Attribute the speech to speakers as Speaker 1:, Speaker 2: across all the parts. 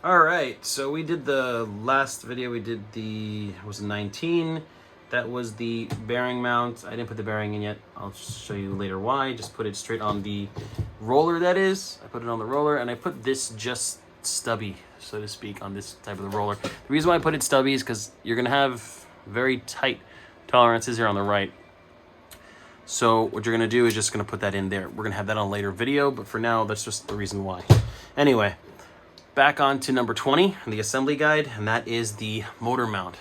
Speaker 1: All right, so we did the last video. We did the, it was 19. That was the bearing mount. I didn't put the bearing in yet. I'll show you later why. Just put it straight on the roller, that is. I put it on the roller, and I put this just stubby, so to speak, on this type of the roller. The reason why I put it stubby is because you're going to have very tight tolerances here on the right. So what you're going to do is just going to put that in there. We're going to have that on a later video, but for now, that's just the reason why. Anyway, back on to number 20, the assembly guide, and that is the motor mount.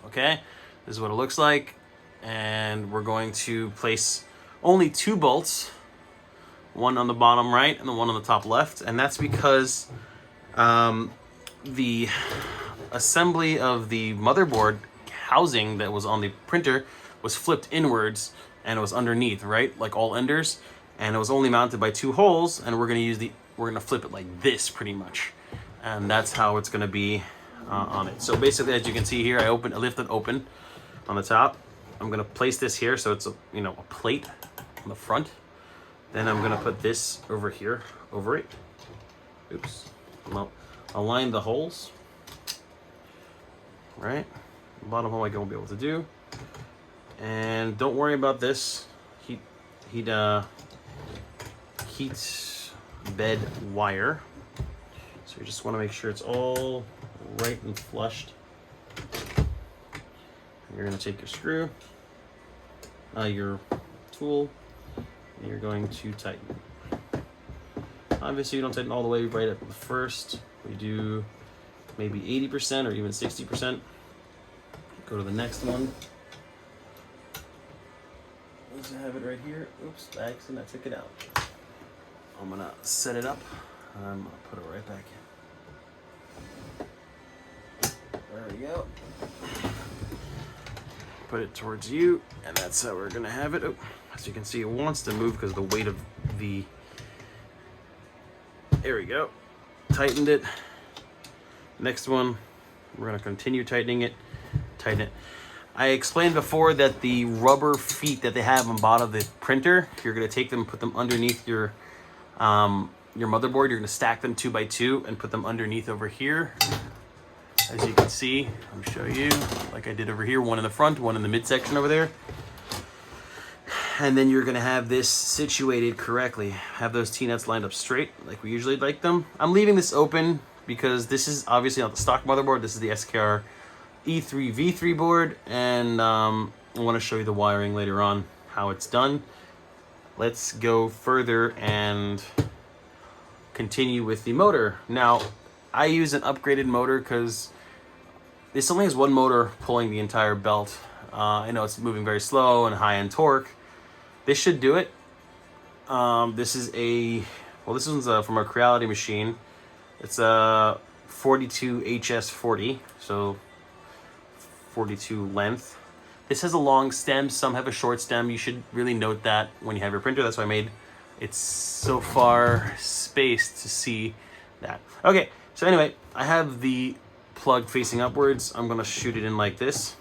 Speaker 1: Okay, this is what it looks like, and we're going to place only 2 bolts, one on the bottom right and the one on the top left, and that's because the assembly of the motherboard housing that was on the printer was flipped inwards, and it was underneath, right, like all Enders, and it was only mounted by 2 holes, and we're gonna flip it like this pretty much, and that's how it's gonna be on it. So basically, as you can see here, I lift it open on the top. I'm gonna place this here so it's a plate on the front. Then I'm gonna put this over here over it. Oops. Well, align the holes. Right, bottom hole I won't be able to do. And don't worry about this heat bed wire. So you just want to make sure it's all right and flushed. You're going to take your screw, your tool, and you're going to tighten. Obviously, you don't tighten all the way right at the first. We do maybe 80% or even 60%. Go to the next one. I have it right here. Oops, by accident I took it out. I'm gonna set it up. I'm gonna put it right back in. There we go. Put it towards you, and that's how we're gonna have it. Oh, as you can see, it wants to move because of the weight of the. There we go. Tightened it. Next one, we're gonna continue tightening it. Tighten it. I explained before that the rubber feet that they have on the bottom of the printer, you're going to take them, put them underneath your motherboard. You're going to stack them 2 by 2 and put them underneath over here. As you can see, I'll show you, like I did over here, one in the front, one in the midsection over there. And then you're going to have this situated correctly. Have those T-nuts lined up straight, like we usually like them. I'm leaving this open because this is obviously not the stock motherboard. This is the SKR E3 V3 board, and I want to show you the wiring later on, how it's done. Let's go further and continue with the motor. Now, I use an upgraded motor because this only has 1 motor pulling the entire belt. I know it's moving very slow and high in torque. This should do it. This is this one's from a Creality machine. It's a 42 HS40, so 42 length. This has a long stem, some have a short stem. You should really note that when you have your printer. That's why I made it so far spaced to see that. Okay, so anyway, I have the plug facing upwards. I'm gonna shoot it in like this.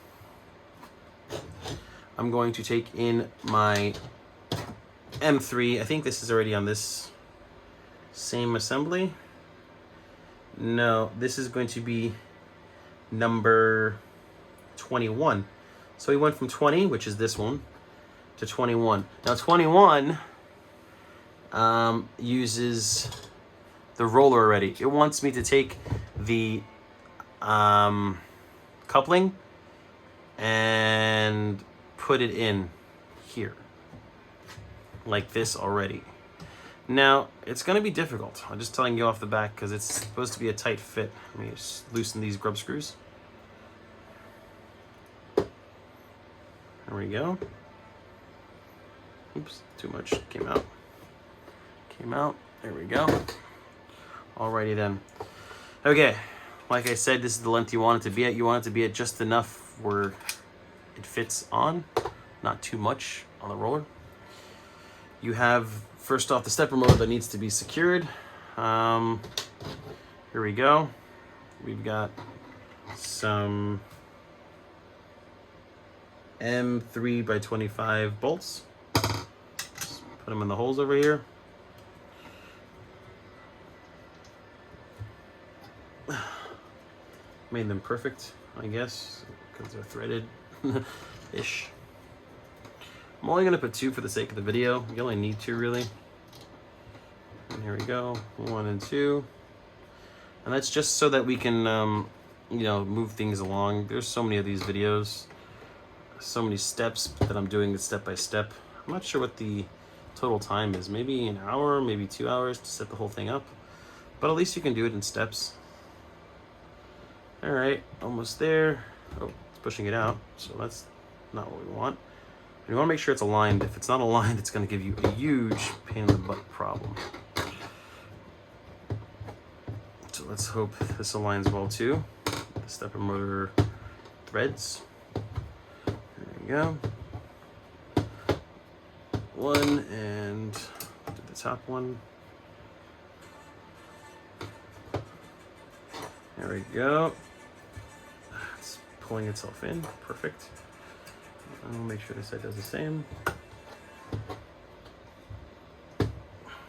Speaker 1: I'm going to take in my M3. I think this is already on this same assembly. No, this is going to be number 21. So we went from 20, which is this one, to 21. Now 21 uses the roller already. It wants me to take the coupling and put it in here like this already. Now it's going to be difficult. I'm just telling you off the back because it's supposed to be a tight fit. Let me just loosen these grub screws. There we go. Oops, too much came out. There we go. Alrighty then. Okay, like I said, this is the length you want it to be at. You want it to be at just enough where it fits on, not too much on the roller. You have, first off, the stepper motor that needs to be secured. Here we go. We've got some M3 by 25 bolts. Just put them in the holes over here. made them perfect, I guess, because they're threaded ish. I'm only gonna put 2 for the sake of the video. You only need 2 really. And here we go, 1 and 2. And that's just so that we can, you know, move things along. There's so many of these videos, so many steps that I'm doing it step by step. I'm not sure what the total time is. Maybe an hour, maybe 2 hours to set the whole thing up. But at least you can do it in steps. All right, almost there. Oh, it's pushing it out, so that's not what we want. You want to make sure it's aligned. If it's not aligned, it's going to give you a huge pain in the butt problem. So let's hope this aligns well too. The stepper motor threads. There we go. 1 and do the top one. There we go. It's pulling itself in. Perfect. I'll make sure this side does the same. You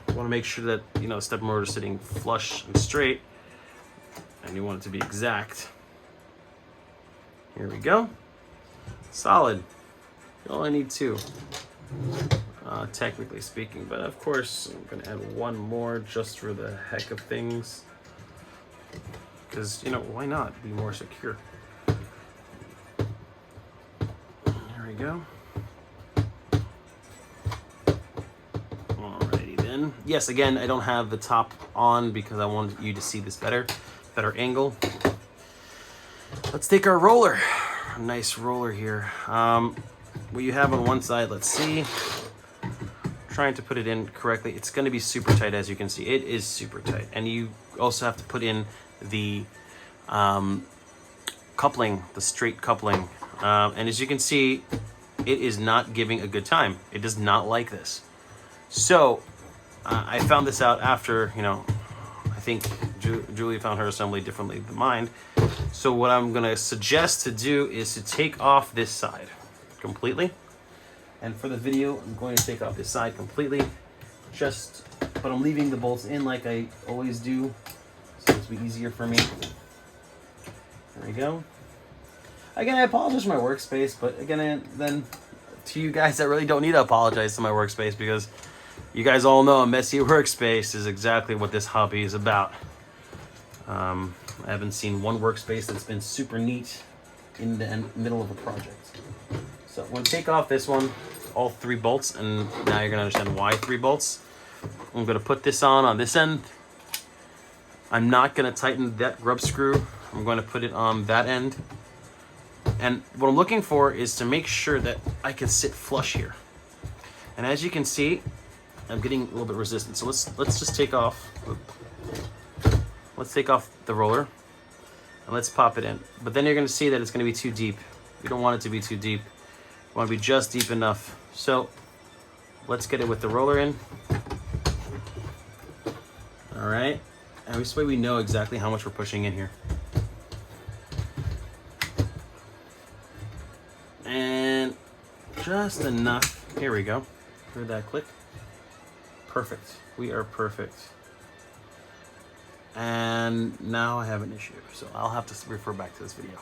Speaker 1: want to make sure that, you know, the stepper motor is sitting flush and straight, and you want it to be exact. Here we go. Solid. You only need 2, technically speaking, but of course I'm going to add 1 more just for the heck of things, because, you know, why not be more secure? There we go. Alrighty then. Yes, again, I don't have the top on because I wanted you to see this better angle. Let's take our roller. A nice roller here. What you have on one side, let's see. Trying to put it in correctly. It's going to be super tight, as you can see. It is super tight. And you also have to put in the coupling, the straight coupling. And as you can see, it is not giving a good time. It does not like this. So I found this out after, you know, I think Julie found her assembly differently than mine. So what I'm going to suggest to do is to take off this side completely. And for the video, I'm going to take off this side completely. But I'm leaving the bolts in like I always do, so it's be easier for me. There we go. Again, I apologize for my workspace, but again, then to you guys, I really don't need to apologize to my workspace, because you guys all know a messy workspace is exactly what this hobby is about. I haven't seen one workspace that's been super neat in the middle of a project. So I'm going to take off this one, all 3 bolts, and now you're going to understand why 3 bolts. I'm going to put this on this end. I'm not going to tighten that grub screw. I'm going to put it on that end. And what I'm looking for is to make sure that I can sit flush here. And as you can see, I'm getting a little bit resistant. So let's just take off. Let's take off the roller and let's pop it in. But then you're going to see that it's going to be too deep. You don't want it to be too deep. You want to be just deep enough. So let's get it with the roller in. All right. And this way we know exactly how much we're pushing in here. And just enough. Here we go. Heard that click? Perfect. We are perfect. And now I have an issue, so I'll have to refer back to this video.